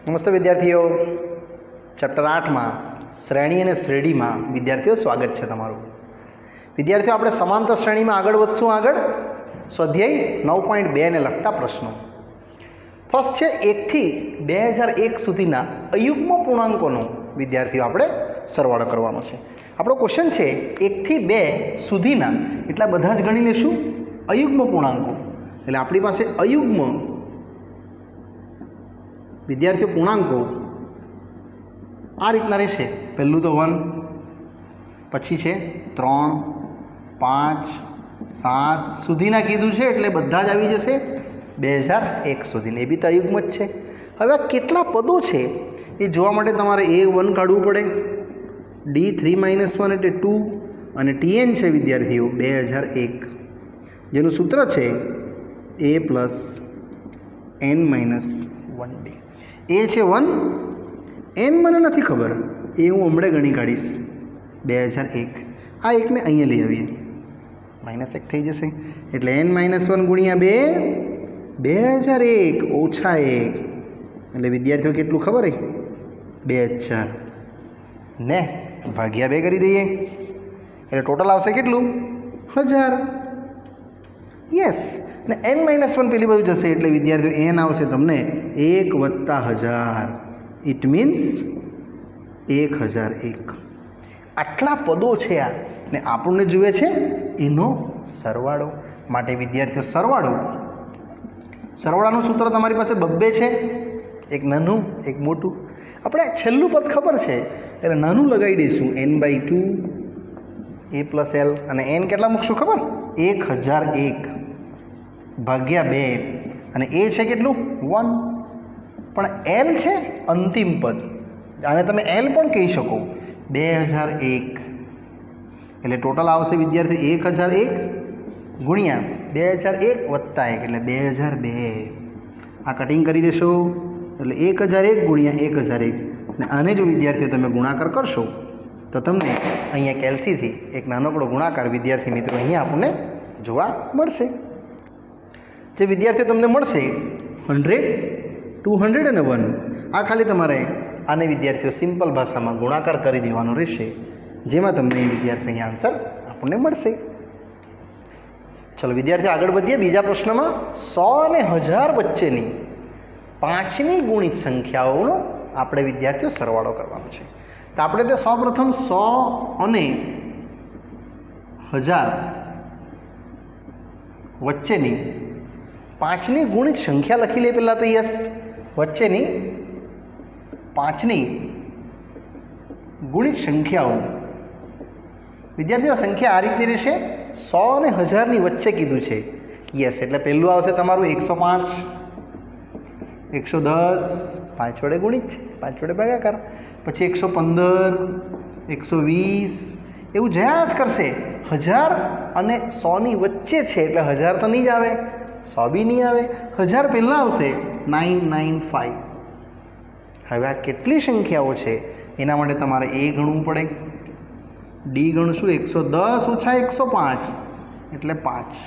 નમસ્તે વિદ્યાર્થીઓ, ચેપ્ટર 8 માં શ્રેણી અને શ્રેણીમાં વિદ્યાર્થીઓ સ્વાગત છે તમારું. વિદ્યાર્થીઓ, આપણે સમાંતર શ્રેણીમાં આગળ વધશું. આગળ સ્વાધ્યાય 9.2 ને લગતા પ્રશ્નો. ફર્સ્ટ છે 1 થી 2001 સુધીના અયુગ્મ પૂર્ણાંકોનો વિદ્યાર્થીઓ આપણે સરવાળો કરવાનો છે. આપણો ક્વેશ્ચન છે 1 થી 2 સુધીના એટલા બધા જ ગણી લેશું અયુગ્મ પૂર્ણાંકો. એટલે આપણી પાસે અયુગ્મ વિદ્યાર્થીઓ પૂર્ણાંકો આ રીતના રહેશે. પહેલું તો 1, પછી છે 3, 5, 7 સુધીના કીધું છે, એટલે બધા જ આવી જશે 2001 સુધીના. એ બી તો અયુગ્મ જ છે. હવે આ કેટલા પદો છે એ જોવા માટે તમારે A1 કાઢવું પડે, D3 - 1 એટલે 2 અને Tn છે વિદ્યાર્થીઓ 2001, જેનું સૂત્ર છે A + n - 1D. એ છે 1, n મને નથી ખબર, એ હું હમણાં ગણી કાઢીશ 2001. આ એકને અહીંયા લઈ આવીએ, -1 થઈ જશે, એટલે n - 1 × 2 2001 - 1, એટલે વિદ્યાર્થીઓ કેટલું ખબર હે? 2000 ને ભાગ્યા 2 કરી દઈએ એટલે ટોટલ આવશે કેટલું? 1000. યસ. ને n - 1 પેલી બાજુ જશે એટલે વિદ્યાર્થીઓ n આવશે તમને 1 + 1000. It means 1001. આટલા પદો છે આ, ને આપણને જોઈએ છે એનો સરવાળો. માટે વિદ્યાર્થીઓ સરવાળાનું સૂત્ર તમારી પાસે બબ્બે છે, એક નાનું એક મોટું. આપણે છેલ્લું પદ ખબર છે એટલે નાનું લગાવી દઈશું, n/2 A + L, અને n કેટલા મૂકશું ખબર? 1001 ભાગ્યા 2, અને એ છે કેટલું? 1. પણ L છે અંતિમ પદ, આને તમે L પણ કહી શકો. 2001 એટલે ટોટલ આવશે વિદ્યાર્થી 1001 ગુણ્યા 2001 વત્તા 1 એટલે 2002. આ કટિંગ કરી દેશો એટલે 1001 ગુણ્યા 1001, અને આને જો વિદ્યાર્થીઓ તમે ગુણાકાર કરશો તો તમને અહીંયા કેલ્સીથી એક નાનકડો ગુણાકાર વિદ્યાર્થી મિત્રો અહીંયા આપણને જોવા મળશે. જે વિદ્યાર્થીઓ તમને મળશે 100, 200 અને 1. આ ખાલી તમારે આને વિદ્યાર્થીઓ સિમ્પલ ભાષામાં ગુણાકાર કરી દેવાનો રહેશે, જેમાં તમને એ વિદ્યાર્થી અહીંયા આન્સર આપણને મળશે. ચલો વિદ્યાર્થીઓ આગળ વધીએ. બીજા પ્રશ્નમાં 100 અને 1000 વચ્ચેની 5ની ગુણિત સંખ્યાઓનો આપણે વિદ્યાર્થીઓ સરવાળો કરવાનો છે. તો આપણે તે સૌપ્રથમ 100 અને 1000 વચ્ચેની 5ની ગુણિત સંખ્યા લખી લે પહેલાં તો. યસ, વચ્ચેની 5ની ગુણિત સંખ્યાઓ. વિદ્યાર્થીઓ સંખ્યા આ રીતની રહેશે, 100 અને 1000ની વચ્ચે કીધું છે. યસ, એટલે પહેલું આવશે તમારું 105, 110, 5 વડે ગુણિત છે, 5 વડે ભાગાકાર, પછી 115, 120, એવું જયા જ કરશે. 1000 અને 100ની વચ્ચે છે એટલે 1000 તો નહીં જ આવે, 100 બી નહીં આવે. 1000 પહેલાં આવશે 995. હવે આ કેટલી સંખ્યાઓ છે એના માટે તમારે A ગણવું પડે, D ગણશું 110 - 105 એટલે 5,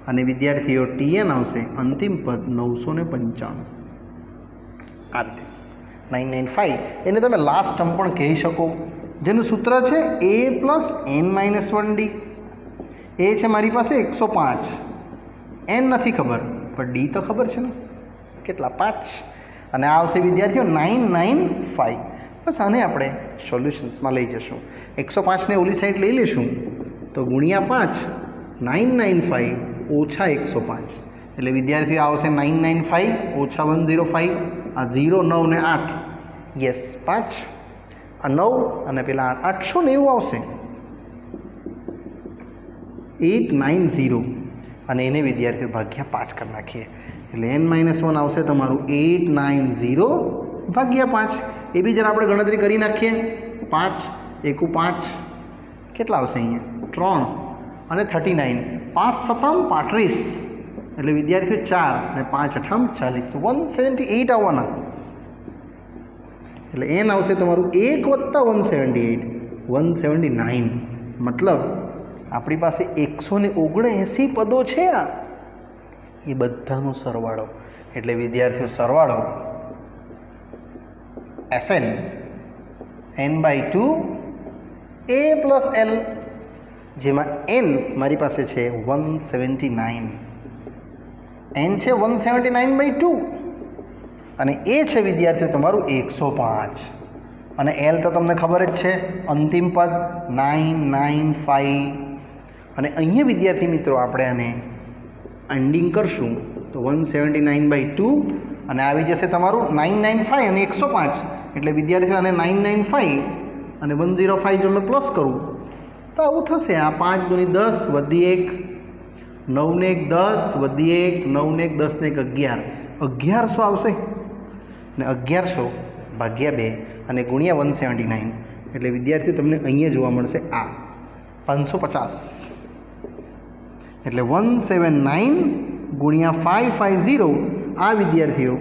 અને વિદ્યાર્થીઓ Tn આવશે અંતિમ પદ 995. આ રીતે 995 એને તમે લાસ્ટ ટર્મ પણ કહી શકો, જેનું સૂત્ર છે A + n - 1D. એ છે મારી પાસે 105, n નથી ખબર પણ D તો ખબર છે ને, કેટલા? 5, અને આ આવશે વિદ્યાર્થીઓ 995. બસ આને આપણે સોલ્યુશન્સમાં લઈ જશું. 105ને ઓલી સાઈડ લઈ લઈશું તો ગુણ્યા 5, 995 - 105, એટલે વિદ્યાર્થીઓ આવશે 995 - 105. આ 0, 9 ને 8. યસ, 5, આ 9 અને પેલા 890 આવશે, 890, અને એને વિદ્યાર્થીઓ ભાગ્યા 5 કરી નાખીએ એટલે n - 1 આવશે તમારું 890 ભાગ્યા 5. એ બી જરા આપણે ગણતરી કરી નાખીએ. 5 × 1 = 5, કેટલા આવશે અહીંયા? 3 અને 39, 5 × 7 = 35, એટલે વિદ્યાર્થીઓ 4 અને 5 × 8 = 40, 178 આવવાના. એટલે n આવશે તમારું 1 + 178, 179. મતલબ આપણી પાસે 179 પદો છે. આ એ બધાનો સરવાળો, એટલે વિદ્યાર્થીઓ સરવાળો Sn n/2 a plus l, જેમાં n મારી પાસે છે 179, n છે 179/2 અને a છે વિદ્યાર્થીઓ તમારું 105 અને l તો તમને ખબર જ છે અંતિમ પદ 995 અને અહીંયા વિદ્યાર્થી મિત્રો આપણે આને એન્ડિંગ કરશું તો 179/2 અને આવી જશે તમારું 995 અને 105 એટલે વિદ્યાર્થીઓ આને 995 અને 105 જો મેં પ્લસ કરું તો આવું થશે આ 5 × 10 વધી 1 9 ને 1 10 વધી 1 9 ને 1 10 ને 1 1100 આવશે ને 1100 ભાગ્યા 2 અને ગુણ્યા 179 એટલે વિદ્યાર્થીઓ તમને અહીંયા જોવા મળશે આ 550 એટલે 179 ગુણ્યા 550 આ વિદ્યાર્થીઓ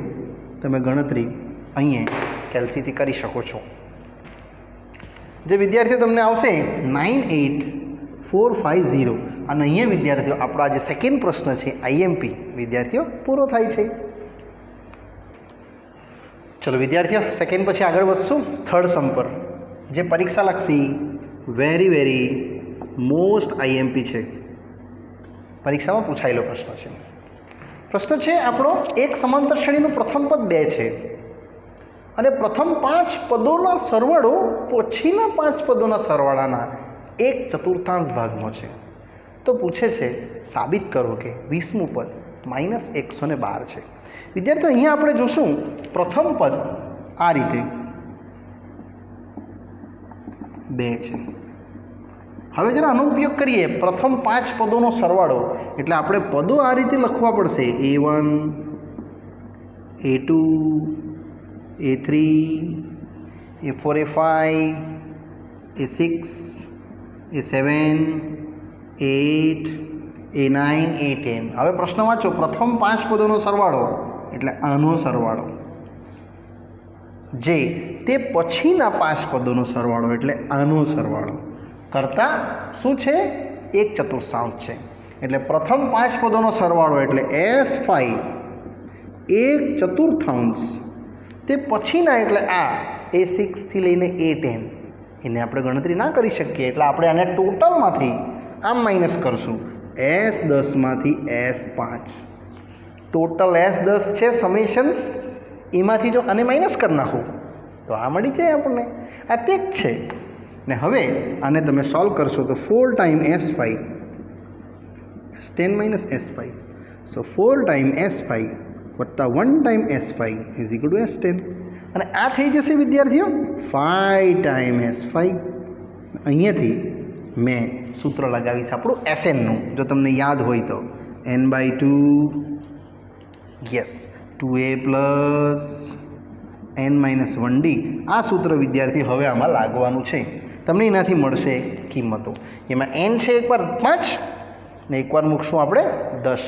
તમે ગણતરી અહીંયા કેલ્સીથી કરી શકો છો. જે વિદ્યાર્થીઓ તમને આવશે 98450 અને અહીંયા વિદ્યાર્થીઓ આપણો આ જે સેકન્ડ પ્રશ્ન છે IMP વિદ્યાર્થીઓ પૂરો થાય છે. ચલો વિદ્યાર્થીઓ સેકન્ડ પછી આગળ વધશું થર્ડ સમ પર, જે પરીક્ષાલક્ષી વેરી મોસ્ટ IMP છે, પરીક્ષામાં પૂછાયેલો પ્રશ્ન છે. પ્રશ્ન છે આપણો એક સમાંતર શ્રેણીનું પ્રથમ પદ 2 છે અને પ્રથમ 5 પદોના સરવાળો પછીના 5 પદોના સરવાળાના 1/4 ભાગનો છે. તો પૂછે છે સાબિત કરો કે 20મું પદ -112 છે. વિદ્યાર્થીઓ અહીંયા આપણે જોશું પ્રથમ પદ આ રીતે 2 છે. હવે જરા આનો ઉપયોગ કરીએ, પ્રથમ 5 પદોનો સરવાળો એટલે આપણે પદો આ રીતે લખવા પડશે A1 A2 A3 A4 A5 A6 A7 A8 A9 A10. હવે પ્રશ્ન વાંચો, પ્રથમ 5 પદોનો સરવાળો એટલે આનો સરવાળો, જે તે પછીના 5 પદોનો સરવાળો એટલે આનો સરવાળો કરતાં શું છે 1/4 છે. એટલે પ્રથમ 5 પદોનો સરવાળો એટલે S5 1/4 તે પછીના એટલે આ A6 થી લઈને A10 એને આપણે ગણતરી ના કરી શકીએ એટલે આપણે આને ટોટલમાંથી આમ માઇનસ કરશું S10 માંથી S5. ટોટલ S10 છે સમેશન્સ, એમાંથી જો આને માઇનસ કરી નાખો તો આ મળી જાય આપણને, આ તે જ છે ને. હવે આને તમે સોલ્વ કરશો તો 4 time S5 S10 minus S5, સો 4 ટાઈમ S5 વત્તા 1 time S5 is equal to S10 અને આ થઈ જશે વિદ્યાર્થીઓ 5 ટાઈમ S5. અહીંયાથી મેં સૂત્ર લગાવીશ આપણું SNનું, જો તમને યાદ હોય તો n/2 yes 2a plus n-1d. આ સૂત્ર વિદ્યાર્થી હવે આમાં લાગવાનું છે. તમને એનાથી મળશે કિંમતો. એમાં n છે એકવાર 5 ને એકવાર મૂકશું આપણે 10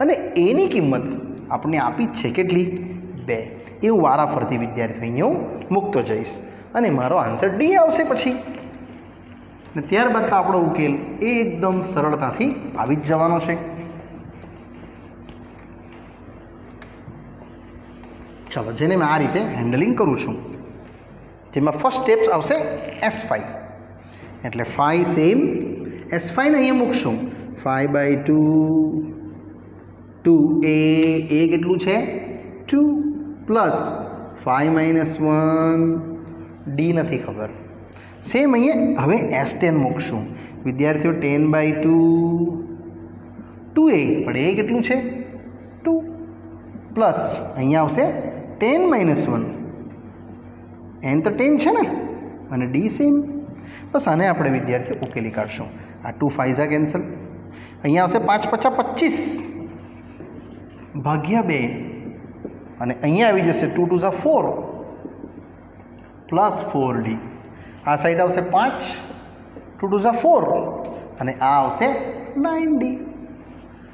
અને એની કિંમત આપણે આપી જ છે કેટલી 2. એવું વારાફરતી વિદ્યાર્થી અહીંયા હું મૂકતો જઈશ અને મારો આન્સર D આવશે પછી. ને ત્યારબાદ તો આપણો ઉકેલ એકદમ સરળતાથી આવી જ જવાનો છે. ચલો, જેને મેં આ રીતે હેન્ડલિંગ કરું છું, જેમાં ફર્સ્ટ સ્ટેપ્સ આવશે S5 એટલે 5 સેમ S5 ને અહીંયા મૂકશું 5/2 2a કેટલું છે 2 પ્લસ 5 - 1 D નથી ખબર. સેમ અહીંયા હવે S10 મૂકશું વિદ્યાર્થીઓ 10/2 2a પણ a કેટલું છે 2 પ્લસ અહીંયા આવશે 10 - 1 n તો 10 છે ને અને D સેમ. બસ આને આપણે વિદ્યાર્થીઓ ઉકેલી કાઢશું. આ 2 5 કેન્સલ, અહીંયા આવશે 5 × 5 = 25 ભાગ્યા 2 અને અહીંયા આવી જશે 2 × 2 = 4 પ્લસ 4D. આ સાઈડ આવશે 5 2 × 2 = 4 અને આ આવશે 9D.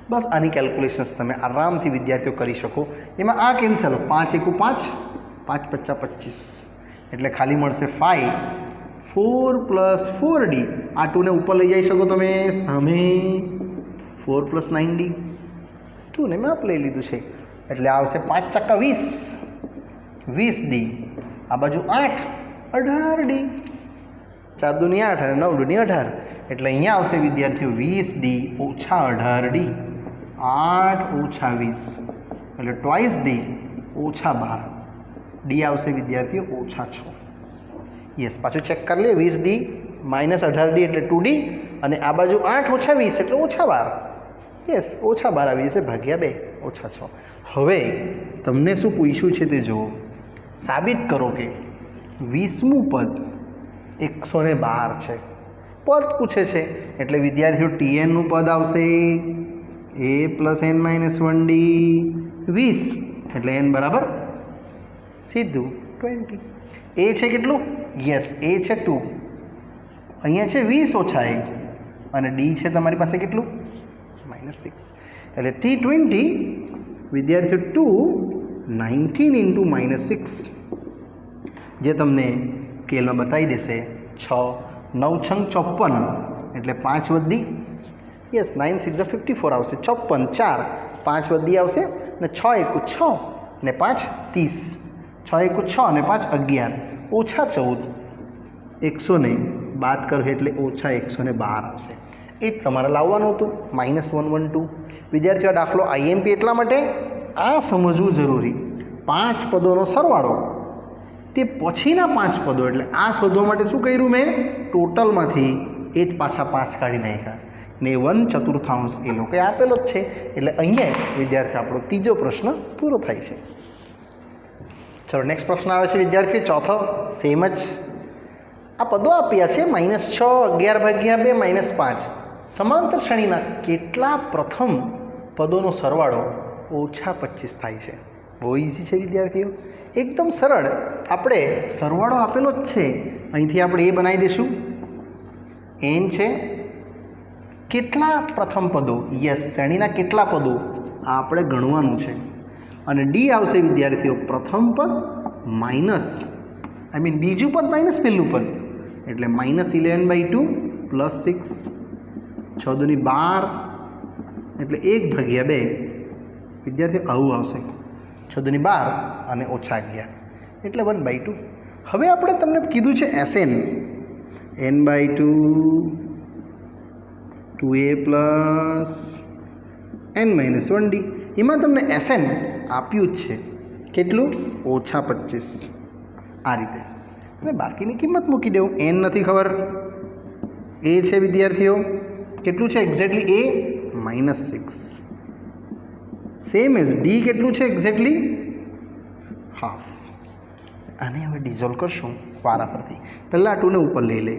બસ આની કેલ્ક્યુલેશન્સ તમે આરામથી વિદ્યાર્થીઓ કરી શકો. એમાં આ કેન્સલ 5 × 1 = 5 5 × 5 = 25 એટલે ખાલી મળશે 5 4 પ્લસ 4D. આ 2 ને ઉપર લઈ જઈ શકો તમે સામે 4 પ્લસ 9D. 2 ને મેં આપ લઈ લીધું છે એટલે આવશે 5 × 20 20D આ બાજુ 8 18D 4 દુની 8 અને 9 દુની 18 એટલે અહીંયા આવશે વિદ્યાર્થીઓ 20D ઓછા 18D 8 ઓછા 20 એટલે ટ્વાઇસ D ઓછા 12 D આવશે વિદ્યાર્થીઓ ઓછા 6 યસ પાછું ચેક કરી લે 20D માઇનસ 18D એટલે 2D અને આ બાજુ 8 ઓછા 20 એટલે ઓછા 12 યસ ઓછા 12 આવી જશે ભાગ્યા 2 ઓછા 6 હવે તમને શું પૂછ્યું છે તે જુઓ સાબિત કરો કે 20મું પદ 112 છે પદ પૂછે છે એટલે વિદ્યાર્થીઓ TN નું પદ આવશે a + n - 1D 20 એટલે n બરાબર સીધું 20 a છે કેટલું યસ a છે 2 અહીંયા છે 20 ઓછા 1 અને d છે તમારી પાસે કેટલું -6 એટલે T20 વિદ્યાર્થીઓ 2 19 × -6 જે તમને સ્કેલમાં બતાવી દેશે 6 9 છંગ 54 એટલે 5 વધી યસ 9 6 54 આવશે 54 4 5 વધી આવશે અને 6 1 6 ને 5 30 6 1 6 અને 5 11 ઓછા 14 100 ને બાદ કરો એટલે ઓછા 112 આવશે એ જ તમારે લાવવાનું હતું -112 વિદ્યાર્થીઓ દાખલો IMP એટલા માટે આ સમજવું જરૂરી 5 પદોનો સરવાળો તે પછીના 5 પદો એટલે આ શોધવા માટે શું કર્યું મેં ટોટલમાંથી એ જ પાછા 5 કાઢી નાખ્યા ને 1/4 એ લોકોએ આપેલો જ છે એટલે અહીંયા વિદ્યાર્થી આપણો ત્રીજો પ્રશ્ન પૂરો થાય છે ચલો નેક્સ્ટ પ્રશ્ન આવે છે વિદ્યાર્થી ચોથો સેમ જ આ પદો આપ્યા છે -6 11/2 -5 સમાંતર શ્રેણીના કેટલા પ્રથમ પદોનો સરવાળો ઓછા 25 થાય છે બહુ ઇઝી છે વિદ્યાર્થીઓ એકદમ સરળ આપણે સરવાળો આપેલો જ છે અહીંથી આપણે એ બનાવી દઈશું n છે કેટલા પ્રથમ પદો યસ શ્રેણીના કેટલા પદો આ આપણે ગણવાનું છે અને d આવશે વિદ્યાર્થીઓ પ્રથમ પદ માઇનસ બીજું પદ માઇનસ પહેલું પદ એટલે -11/2 +6 6 દુની 12 એટલે 1/2 વિદ્યાર્થીઓ આવું આવશે 6 દુની 12 અને ઓછા 11 એટલે 1/2 હવે આપણે તમને કીધું છે SN n/2 2a + n - 1d એમાં તમને SN આપ્યું જ છે કેટલું ઓછા 25 આ રીતે અને બાકીની કિંમત મૂકી દેવું n નથી ખબર a છે વિદ્યાર્થીઓ કેટલું છે exactly a -6 same as d કેટલું છે એક્ઝેક્ટલી હાફ આને હવે ડિઝોલ્વ કરશું વારા પરથી પહેલાં 2 ને ઉપર લઈ લે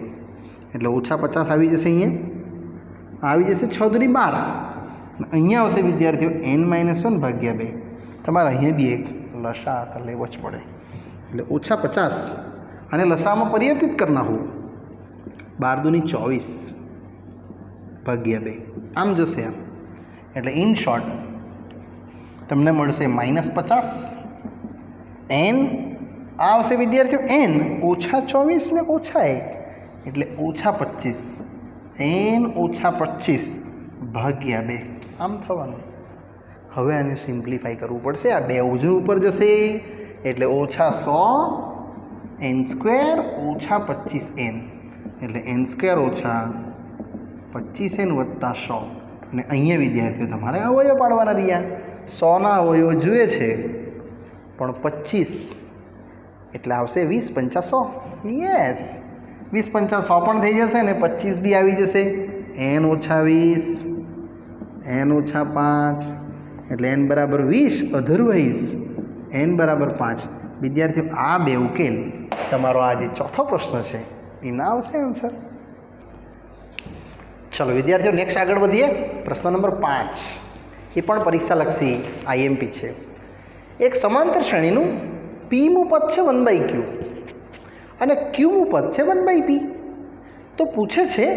એટલે ઓછા 50 આવી જશે અહીંયા આવી જશે 6 દુની 12 અહીંયા આવશે વિદ્યાર્થીઓ n-1/2 તમારે અહીંયા બી એક લસા તો લેવો જ પડે એટલે ઓછા 50 અને લસામાં પરિવર્તિત કરી નાખું 12 દુની 24/2 આમ જશે આમ એટલે ઇન શોર્ટ તમને મળશે -50 n આવશે વિદ્યાર્થીઓ n ઓછા 24 ને ઓછા 1 એટલે ઓછા 25 n ઓછા 25/2 આમ થવાનું હવે આને સિમ્પ્લિફાઈ કરવું પડશે આ બે ઉજન ઉપર જશે એટલે ઓછા 100 n² ઓછા 25n એટલે n² ઓછા 25n વત્તા 100 અને અહીંયા વિદ્યાર્થીઓ તમારે અવયવ પાડવાના રહ્યા 100ના અવયવ જોઈએ છે પણ 25 એટલે આવશે 20 × 100 યસ 20 × 100 પણ થઈ જશે ને 25 બી આવી જશે n ઓછા 20 n ઓછા 5 એટલે n બરાબર 20 અધરવાઇઝ n બરાબર 5 વિદ્યાર્થીઓ આ બે ઉકેલ તમારો આ જે ચોથો પ્રશ્ન છે એના આવશે આન્સર ચલો વિદ્યાર્થીઓ નેક્સ્ટ આગળ વધીએ પ્રશ્ન નંબર 5 એ પણ પરીક્ષાલક્ષી IMP છે એક સમાંતર શ્રેણીનું પીનું પદ છે 1/q અને ક્યુનું પદ છે 1/p તો પૂછે છે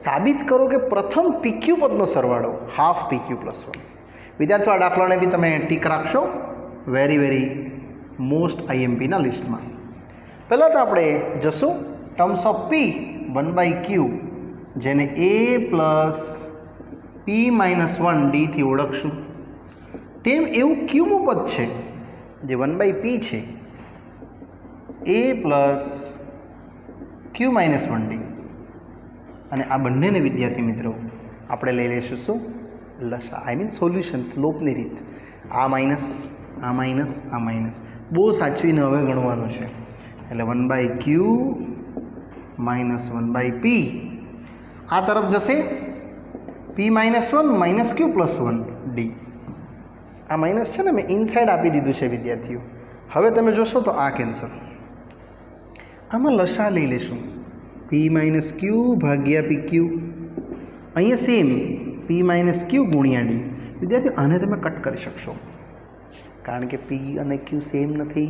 સાબિત કરો કે પ્રથમ PQ પદનો સરવાળો હાફ PQ + 1 વિદ્યાર્થીઓ આ દાખલાને બી તમે ટીક રાખશો વેરી મોસ્ટ IMPના લિસ્ટમાં પહેલાં તો આપણે જશું ટર્મ્સ ઓફ p 1/q જેને a + p - 1d થી ઓળખશું તેમ એવું ક્યુનું પદ છે જે 1/p છે એ પ્લસ ક્યુ માઇનસ 1d અને આ બંનેને વિદ્યાર્થી મિત્રો આપણે લઈ લઈશું શું લસા આઈ મીન સોલ્યુશન સ્લોપની રીત આ માઇનસ આ માઇનસ આ માઇનસ બહુ સાચવીને હવે ગણવાનું છે એટલે 1/q માઇનસ 1/p આ તરફ જશે p minus 1 minus q plus 1d આ માઇનસ છે ને મેં ઇનસાઇડ આપી દીધું છે વિદ્યાર્થીઓ હવે તમે જોશો તો આ કેન્સલ આમાં લસા લઈ લેશું p માઇનસ q ભાગ્યા pq અહીંયા સેમ p માઇનસ q ગુણ્યા d વિદ્યાર્થીઓ આને તમે કટ કરી શકશો કારણ કે p અને q સેમ નથી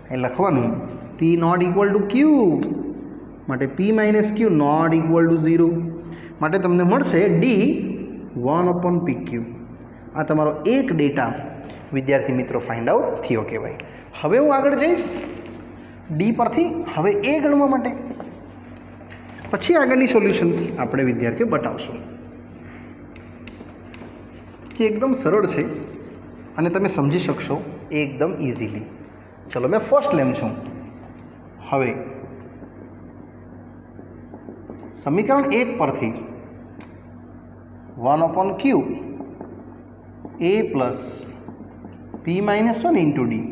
અહીં લખવાનું p not equal to q માટે p minus q not equal to 0 માટે તમને મળશે d 1/pq આ તમારો એક ડેટા વિદ્યાર્થી મિત્રો ફાઇન્ડ આઉટ થયો કહેવાય હવે હું આગળ જઈશ ડી પરથી હવે એ ગણવા માટે પછી આગળની સોલ્યુશન્સ આપણે વિદ્યાર્થીઓ બતાવશું જે એકદમ સરળ છે અને તમે સમજી શકશો એકદમ ઇઝીલી ચલો મેં ફર્સ્ટ લેમ છું હવે સમીકરણ 1 પરથી 1/q a plus p minus 1 into D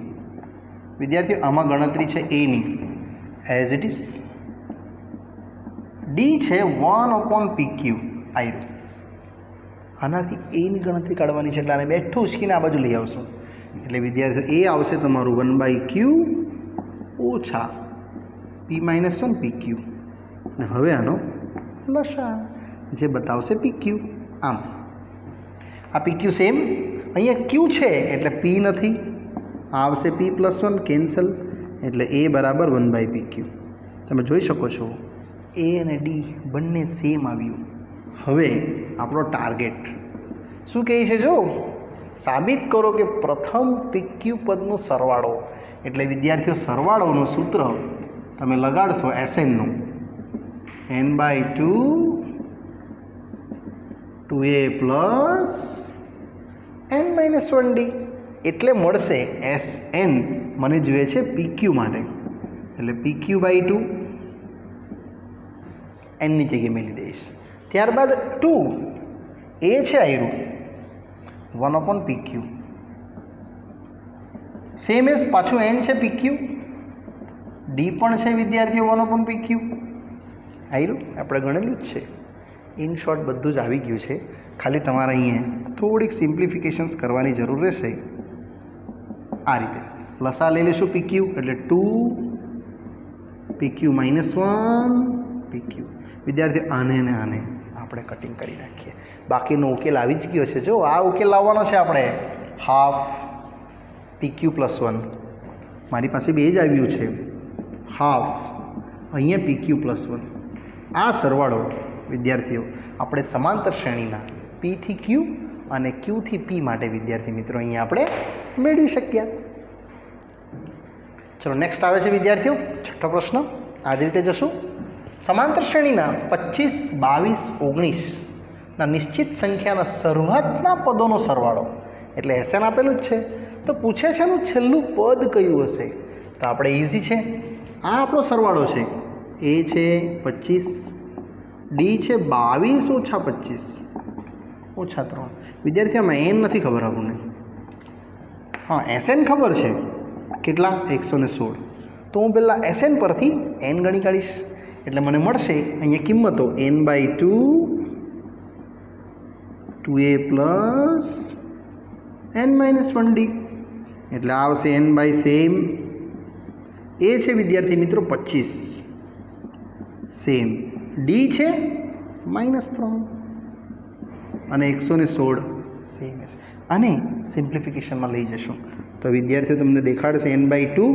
વિદ્યાર્થીઓ આમાં ગણતરી છે એની એઝ ઇટ ઇઝ ડી છે 1/pq આઈ આનાથી એની ગણતરી કાઢવાની છે એટલે આને બેઠું ઉચકીને આ બાજુ લઈ આવશું એટલે વિદ્યાર્થીઓ એ આવશે તમારું 1/q ઓછા p માઇનસ 1 pq અને હવે આનો લસા જે બતાવશે pq આમ આ pq સેમ અહીંયા q છે એટલે p નથી આવશે p પ્લસ 1 કેન્સલ એટલે a બરાબર 1/pq તમે જોઈ શકો છો a અને d બંને સેમ આવ્યું હવે આપણો ટાર્ગેટ શું કહે છે જો સાબિત કરો કે પ્રથમ pq પદનો સરવાળો એટલે વિદ્યાર્થીઓ સરવાળોનું સૂત્ર તમે લગાડશો SN નું n/2 2a પ્લસ n-1d એટલે મળશે SN મને જોઈએ છે PQ માટે એટલે PQ/2 n ની જગ્યાએ મેં લઈ દઈશ ત્યારબાદ 2 a છે આયરું 1/PQ સેમ એઝ પાછું n છે PQ d પણ છે વિદ્યાર્થીઓ 1/PQ આયરું આપણે ગણેલું જ છે ઇન શોર્ટ બધું જ આવી ગયું છે ખાલી તમારે અહીંયા થોડીક સિમ્પ્લિફિકેશન્સ કરવાની જરૂર રહેશે આ રીતે લસા લઈ લઈશું PQ એટલે 2 PQ માઇનસ 1 PQ વિદ્યાર્થીઓ આને ને આને આપણે કટિંગ કરી નાખીએ બાકીનો ઉકેલ આવી જ ગયો છે જો આ ઉકેલ લાવવાનો છે આપણે હાફ PQ પ્લસ 1 મારી પાસે બે જ આવ્યું છે હાફ અહીંયા PQ પ્લસ 1 આ સરવાળો વિદ્યાર્થીઓ આપણે સમાંતર શ્રેણીના P થી Q અને Q થી P માટે વિદ્યાર્થી મિત્રો અહીંયા આપણે મેળવી શક્યા ચલો નેક્સ્ટ આવે છે વિદ્યાર્થીઓ છઠ્ઠો પ્રશ્ન આ જ રીતે જશું સમાંતર શ્રેણીના 25 22 19 ના નિશ્ચિત સંખ્યાના શરૂઆતના પદોનો સરવાળો એટલે SN આપેલું જ છે તો પૂછે છે એનું છેલ્લું પદ કયું હશે તો આપણે ઇઝી છે આ આપણો સરવાળો છે એ છે 25 ડી છે 22 ઓછા 25 ઓછા 3 વિદ્યાર્થી આમાં n નથી ખબર આપણને હા SN ખબર છે કેટલા 116 તો હું પહેલાં SN પરથી n ગણી કાઢીશ એટલે મને મળશે અહીંયા કિંમતો n/2 2a પ્લસ n-1d એટલે આવશે n/સેમ એ છે વિદ્યાર્થી મિત્રો 25 સેમ ડી છે -3 અને 116 સેમ અને સિમ્પ્લિફિકેશનમાં લઈ જશું તો વિદ્યાર્થીઓ તમને દેખાડશે n/2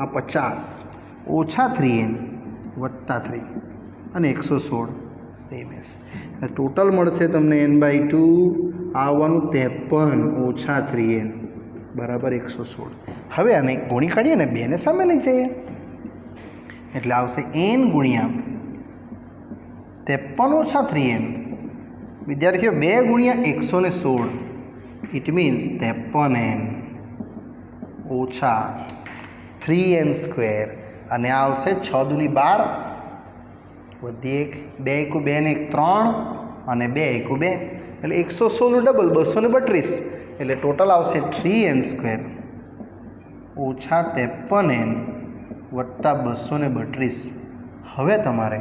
આ 50 ઓછા 3n વત્તા 3 અને 116 સેમ એસ ટોટલ મળશે તમને n/2 આવવાનું 53 ઓછા 3n બરાબર 116 હવે આને ગુણી કાઢીએ ને બેને સામે લઈ જઈએ એટલે આવશે n ગુણ્યા 53 ઓછા 3n વિદ્યાર્થીઓ 2 ગુણ્યા 116 ઇટ મીન્સ 53n ઓછા 3n સ્ક્વેર અને આ આવશે 6 દુની 12 વધી 1 2 એકુ 2 ને 1 3 અને 2 એકુ 2 એટલે 116 નું ડબલ 232 એટલે ટોટલ આવશે 3n² ઓછા 53n વત્તા 232. હવે તમારે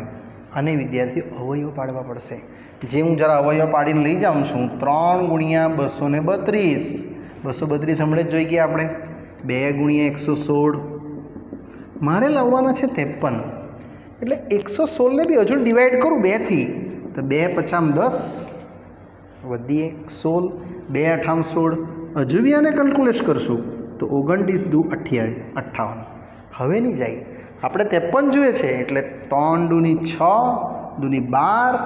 આને વિદ્યાર્થીઓ અવયવ પાડવા પડશે. જે હું જરા અવયવ પાડીને લઈ જાઉં છું 3 ગુણ્યા 232 232 હમણાં જ જોઈ ગયા આપણે 2 ગુણ્યા 116 મારે લાવવાના છે 53 એટલે 116 ને બી હજુ ડિવાઈડ કરું 2 થી તો 2 પચામ 10 વધી 16 2 અઠામ 16 હજુ બી આને કેલ્ક્યુલેટ કરશું તો 29 દુ 58. હવે નહીં જાય આપણે 53 જોઈએ છે એટલે 3 દુની 6 દુની 12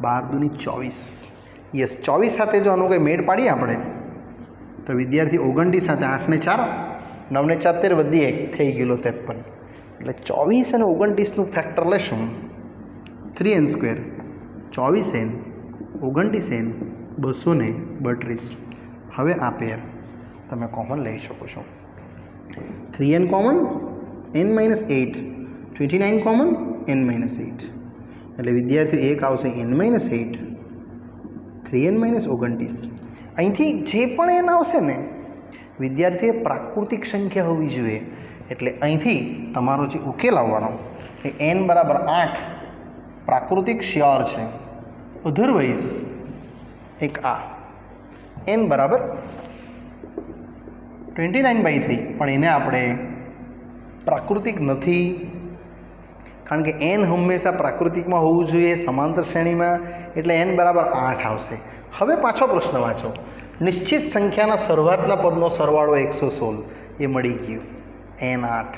12 દુની 24 યસ 24 સાથે જો આનું કંઈ મેળ પાડીએ આપણે તો વિદ્યાર્થી 29 સાથે 8 ને 4 9 ને 4 13 વધી 1 થઈ ગયેલો 53 એટલે 24 અને 29નું ફેક્ટર લેશું 3n² 24n 29n 232. હવે આ પેર તમે કોમન લઈ શકો છો 3n common n - 8 29 common n - 8 એટલે વિદ્યાર્થીઓ એક આવશે n - 8 3n - 29. અહીંથી જે પણ n આવશે ને વિદ્યાર્થીએ પ્રાકૃતિક સંખ્યા હોવી જોઈએ એટલે અહીંથી તમારો જે ઉકેલ આવવાનો એ n બરાબર 8 પ્રાકૃતિક શ્યોર છે. અધરવાઇઝ એક આ n બરાબર 29/3 પણ એને આપણે પ્રાકૃતિક નથી કારણ કે n હંમેશા પ્રાકૃતિકમાં હોવું જોઈએ સમાંતર શ્રેણીમાં એટલે n બરાબર 8 આવશે. હવે પાછો પ્રશ્ન વાંચો. નિશ્ચિત સંખ્યાના શરૂઆતના પદનો સરવાળો 116 એ મળી ગયું n8.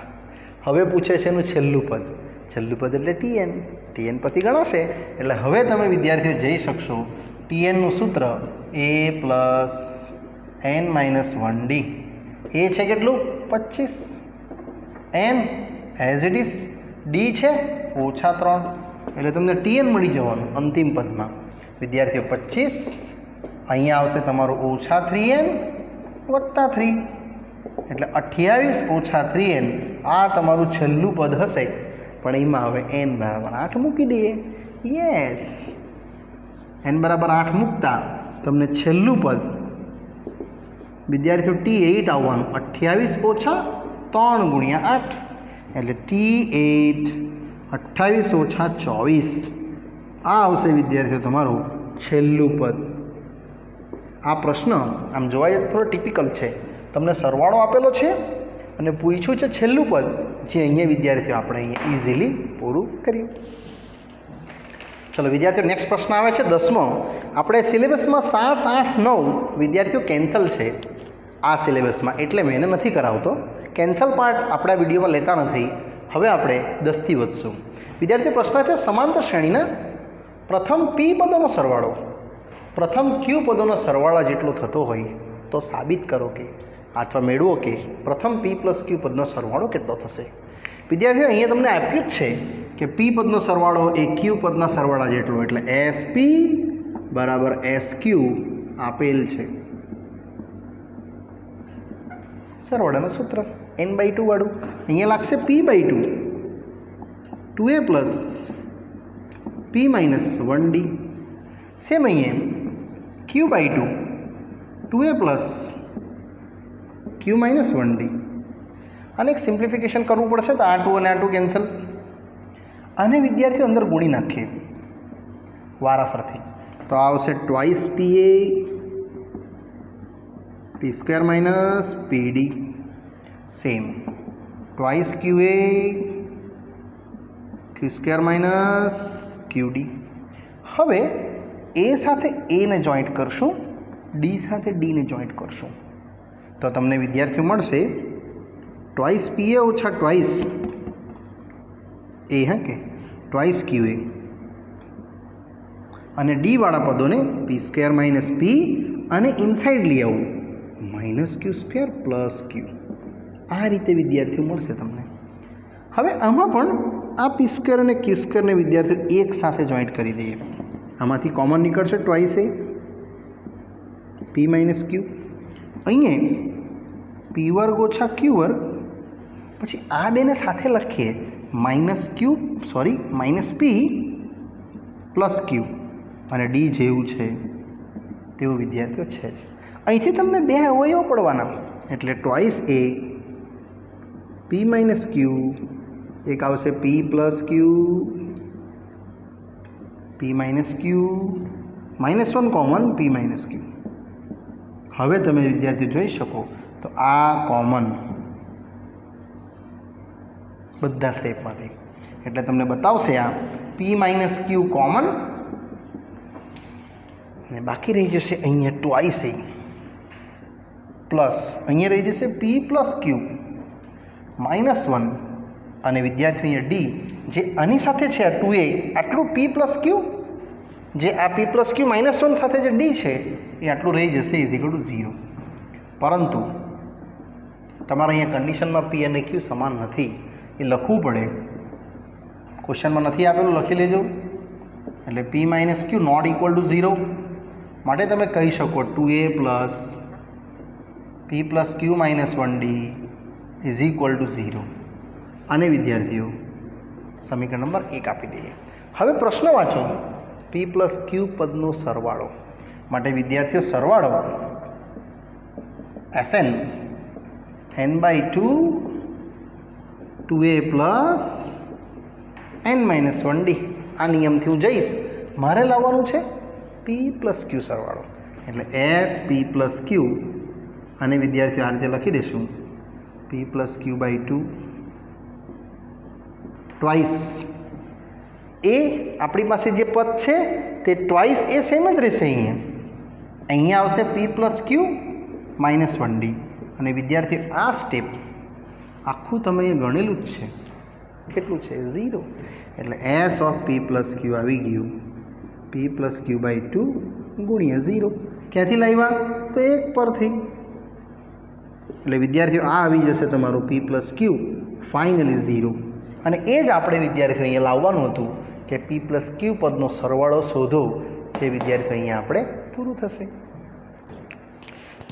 હવે પૂછે છે એનું છેલ્લું પદ એટલે tn પરથી ગણાશે એટલે હવે તમે વિદ્યાર્થીઓ જઈ શકશો tnનું સૂત્ર a + n - 1d એ છે કેટલું 25 n as it is d છે -3 એટલે તમને tn મળી જવાનું અંતિમ પદમાં વિદ્યાર્થીઓ 25 અહીંયા આવશે તમારું -3n + 3 એટલે 28 - 3n આ તમારું છેલ્લું પદ હશે પણ એમાં હવે n બરાબર 8 મૂકી દઈએ. યસ n બરાબર 8 મૂકતા તમને છેલ્લું પદ વિદ્યાર્થીઓ t8 આવવાનું 28 - 3 × 8 એટલે t8 28 - 24 આ આવશે વિદ્યાર્થીઓ તમારું છેલ્લું પદ. આ પ્રશ્ન આમ જોવા જઈએ થોડો ટિપિકલ છે. તમને સરવાળો આપેલો છે અને પૂછ્યું છે છેલ્લું પદ જે અહીંયા વિદ્યાર્થીઓ આપણે અહીંયા ઇઝીલી પૂરું કર્યું. ચલો વિદ્યાર્થીઓ નેક્સ્ટ પ્રશ્ન આવે છે 10મો. આપણે સિલેબસમાં 7, 8, 9 વિદ્યાર્થીઓ કેન્સલ છે આ સિલેબસમાં એટલે મેં એને નથી કરાવતો. કેન્સલ પાર્ટ આપણા વિડીયોમાં લેતા નથી. હવે આપણે 10થી વધશું. વિદ્યાર્થીઓ પ્રશ્ન છે સમાંતર શ્રેણીના પ્રથમ p પદોનો સરવાળો પ્રથમ q પદોનો સરવાળા જેટલો થતો હોય તો સાબિત કરો કે અથવા મેળવો કે પ્રથમ p + q પદનો સરવાળો કેટલો થશે. વિદ્યાર્થીઓ અહીંયા તમને આપ્યું જ છે કે p પદનો સરવાળો એ q પદના સરવાળા જેટલો એટલે sp = sq આપેલ છે. સરવાળાનું સૂત્ર n/2 વાળું અહીંયા લાગશે p/2 2a + p - 1d same અહીંયા q/2 2a + q - 1d. આને એક સિમ્પ્લિફિકેશન કરવું પડશે તો આ 2 અને આ 2 કેન્સલ. આને વિદ્યાર્થીઓ અંદર ગુણી નાખીએ વારાફરથી તો આવશે 2pa p² - pd same 2qa q² - qd. હવે a સાથે a ને જોઈન્ટ કરશું d સાથે d ને જોઈન્ટ કરશું તો તમને વિદ્યાર્થીઓ મળશે 2pa - 2a કે 2qa અને d વાળા પદોને p² - p અને ઇનસાઇડ લઈ આવું -q² + q આ રીતે વિદ્યાર્થીઓ મળશે તમને. હવે આમાં પણ આ p² અને q² ને વિદ્યાર્થીઓ એક સાથે જોઈન્ટ કરી દઈએ. આમાંથી કોમન નીકળશે 2a p - q અહીંયા p² - q² પછી આ બેને સાથે લખીએ -p પ્લસ ક્યુ અને ડી જેવું છે તેવું વિદ્યાર્થીઓ છે જ. અહીંથી તમને બે અવયવો પડવાના એટલે ટ્વાઇસ એ p માઇનસ ક્યુ, એક આવશે p પ્લસ ક્યુ, p માઇનસ ક્યુ, -1 કોમન p માઇનસ ક્યુ. હવે તમે વિદ્યાર્થી જોઈ શકો તો આ કોમન બધા સ્ટેપમાંથી એટલે તમને બતાવશે આ p માઇનસ ક્યુ કોમન ને બાકી રહી જશે અહીંયા ટ્વાઇસ એ પ્લસ અહીંયા રહી જશે p પ્લસ ક્યુ -1 અને વિદ્યાર્થી અહીંયા ડી જે આની સાથે છે આ 2a આટલું p પ્લસ ક્યુ જે આ p પ્લસ ક્યુ -1 સાથે જે ડી છે એ આટલું રહી જશે =0. પરંતુ તમારે અહીંયા કન્ડિશનમાં p અને q સમાન નથી એ લખવું પડે. ક્વેશ્ચનમાં નથી આપેલું, લખી લેજો. એટલે p minus Q not equal to 0 માટે તમે કહી શકો 2a પ્લસ p પ્લસ ક્યુ -1d =0. અને વિદ્યાર્થીઓ સમીકરણ નંબર 1 આપી દઈએ. હવે પ્રશ્ન વાંચો. p પ્લસ ક્યુ પદનો સરવાળો માટે વિદ્યાર્થીઓ સરવાળો Sn n/2 2a plus n-1d આ નિયમથી હું જઈશ. મારે લાવવાનું છે p પ્લસ ક્યુ સરવાળો એટલે SP પ્લસ ક્યુ અને વિદ્યાર્થીઓ આ રીતે લખી દઈશું p પ્લસ ક્યુ/2 ટ્વાઇસ એ આપણી પાસે જે પદ છે તે ટ્વાઇસ એ સેમ જ રહેશે. અહીંયા આવશે p પ્લસ ક્યુ -1d અને વિદ્યાર્થીઓ આ સ્ટેપ આખું તમે અહીંયા ગણેલું જ છે. કેટલું છે 0 એટલે S ઓફ p પ્લસ ક્યુ આવી ગયું p પ્લસ ક્યુ/2 ગુણ્યા 0. ક્યાંથી લાવ્યા તો 1 પરથી. એટલે વિદ્યાર્થીઓ આ આવી જશે તમારું p પ્લસ ક્યુ ફાઇનલી 0. અને એ જ આપણે વિદ્યાર્થીઓ અહીંયા લાવવાનું હતું કે p પ્લસ ક્યુ પદનો સરવાળો શોધો. જે વિદ્યાર્થીઓ અહીંયા આપણે પૂરું થશે.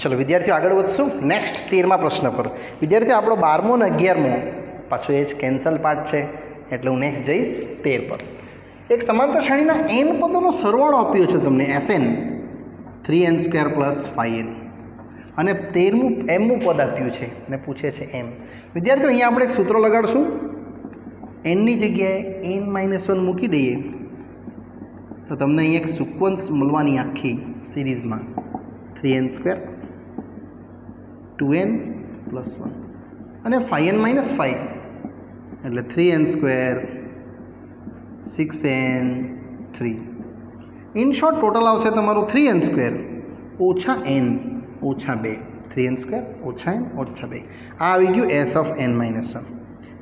ચલો વિદ્યાર્થીઓ આગળ વધશું નેક્સ્ટ 13મા પ્રશ્ન પર. વિદ્યાર્થીઓ આપણો 12મો અને 11મો પાછો એ જ કેન્સલ પાર્ટ છે એટલે હું નેક્સ્ટ જઈશ 13 પર. એક સમાંતર શ્રેણીના n પદોનો સરવાળો આપ્યો છે તમને Sn 3n² + 5n અને 13મું mમું પદ આપ્યું છે અને પૂછે છે m. વિદ્યાર્થીઓ અહીંયા આપણે એક સૂત્ર લગાડશું. n ની જગ્યાએ n-1 મૂકી દઈએ તો તમને અહીં એક સિક્વન્સ મળવાની આખી સિરીઝમાં 3n² 2n + 1 અને 5n - 5 એટલે 3n² 6n 3. In short total આવશે તમારું 3n² - n - 2 3n² - n - 2. આ આવી ગયું S ઓફ n-1.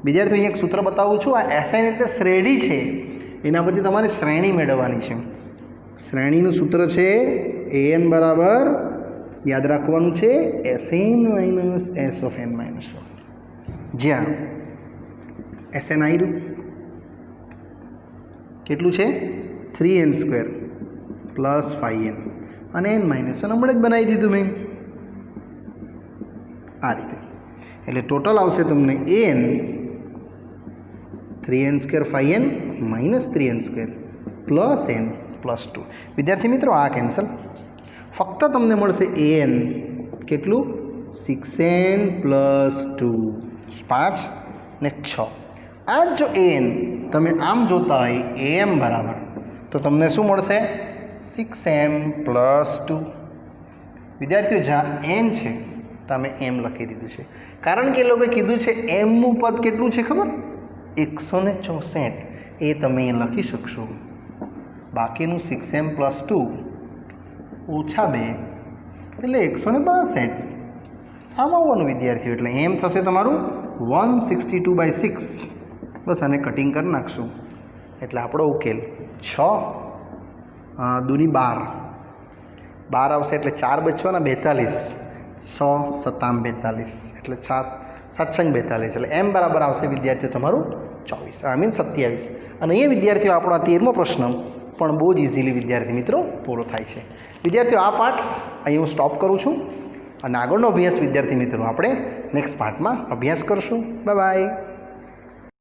વિદ્યાર્થીઓ અહીંયા એક સૂત્ર બતાવું છું. આ Sn એટલે શ્રેણી છે, એના પરથી તમારે શ્રેણી મેળવવાની છે. શ્રેણીનું સૂત્ર છે an બરાબર યાદ રાખવાનું છે Sn - S ઓફ n-1. જ્યાં Sn આવ્યું કેટલું છે 3n² + 5n અને n-1 હમણાં જ બનાવી દીધું મેં આ રીતે. એટલે ટોટલ આવશે તમને an 3n² 5n - 3n² + n + 2. વિદ્યાર્થી મિત્રો આ કેન્સલ. ફક્ત તમને મળશે an કેટલું 6n + 2 5 ને 6. આ જો an તમે આમ જોતા હોય am બરાબર તો તમને શું મળશે 6m + 2. વિદ્યાર્થીઓ જ્યાં n છે તમે m લખી દીધું છે કારણ કે એ લોકોએ કીધું છે mનું પદ કેટલું છે ખબર 164. એ તમે અહીંયા લખી શકશો. બાકીનું 6m + 2 - 2 એટલે 162. આમ આવવાનું વિદ્યાર્થીઓ એટલે એમ થશે તમારું 162/6. બસ આને કટિંગ કરી નાખશું એટલે આપણો ઉકેલ 6 દૂની 12 12 આવશે એટલે 4 બચવાના 42 6 7 42 એટલે 7 42 એટલે m બરાબર આવશે વિદ્યાર્થીઓ તમારું 24 આઈ મીન 27. અને અહીંયા વિદ્યાર્થીઓ આપણો આ 13મો પ્રશ્ન પણ બહુ જ ઇઝીલી વિદ્યાર્થી મિત્રો પૂરો થાય છે. વિદ્યાર્થીઓ આ પાર્ટ્સ અહીં હું સ્ટોપ કરું છું અને આગળનો અભ્યાસ વિદ્યાર્થી મિત્રો આપણે નેક્સ્ટ પાર્ટમાં અભ્યાસ કરશું. Bye bye.